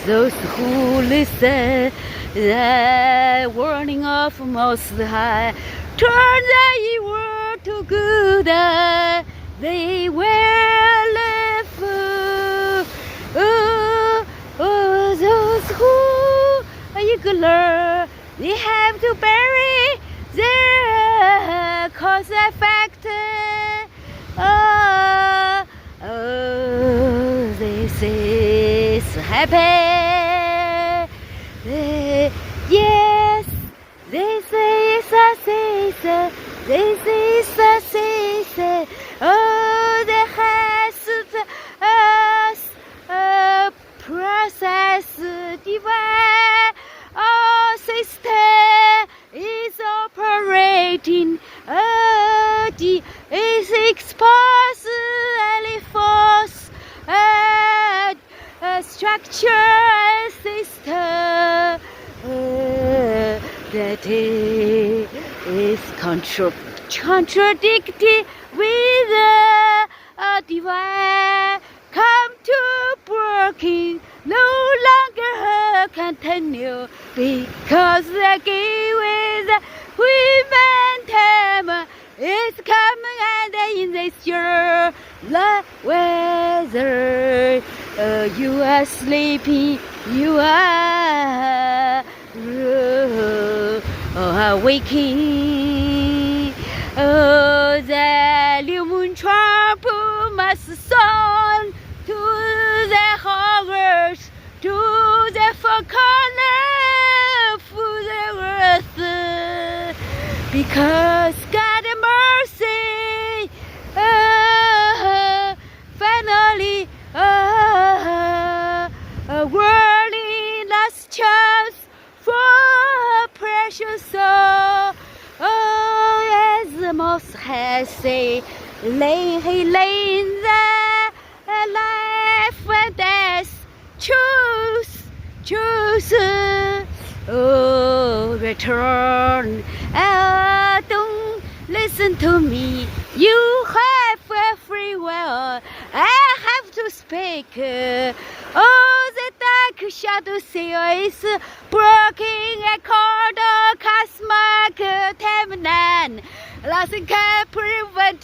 those who listen the warning of Most High, turn the evil to good, they will live. Those who ignore, they have to bury their cause effect. This is happy. Yes, this is a season. This is a season. Oh, the has us a process divine. Our system is operating. Is exposed any force structure system that is contradicted with a divine come to working no longer continue because the game with human time is coming and in this year the weather you are sleeping, you are waking. Oh, the new moon trump must sound to the horrors, to the four corners of the earth, because God mercy finally a worldly last chance for a precious soul. Oh, as the Most High say, he lay in the life and death. Choose. Oh, return. Don't listen to me. You have a free will. I have to speak. Oh, the dark shadow seal is broken accord of cosmic terminal. Nothing can prevent